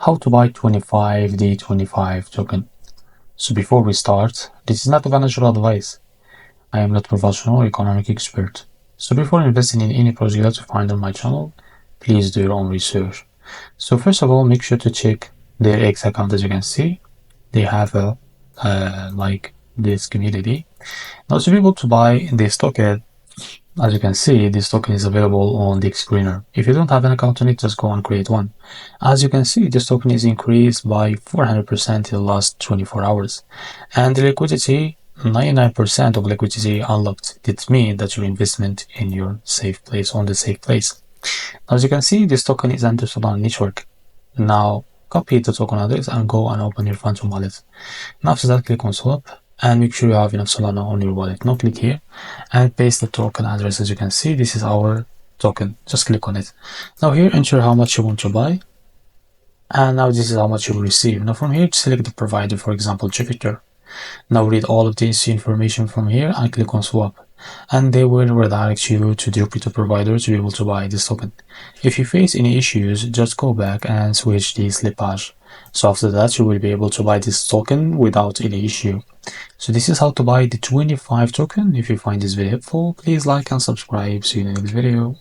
how to buy 25D25 token. So before we start, this is not financial advice. I am not professional or economic expert. So before investing in any project that you find on my channel, please do your own research. So first of all, make sure to check their X account. As you can see, they have a like this community. Now to be able to buy this token, as you can see, this token is available on the screener. If you don't have an account on it, just go and create one. As you can see, this token is increased by 400% in the last 24 hours. And the liquidity, 99% of liquidity unlocked. It means that your investment in your safe place, on the safe place. As you can see, this token is under Solana network. Now, copy the token address and go and open your Phantom wallet. Now after that, click on swap and make sure you have enough Solana on your wallet. Now click here and paste the token address. As you can see, this is our token. Just click on it. Now here, enter how much you want to buy. And now this is how much you will receive. Now from here, select the provider, for example, Jupiter. Now read all of this information from here and click on swap. And they will redirect you to the Jupiter provider to be able to buy this token. If you face any issues, just go back and switch the slippage. So after that, you will be able to buy this token without any issue. So this is how to buy the 25 token. If you find this video helpful, please like and subscribe. See you in the next video.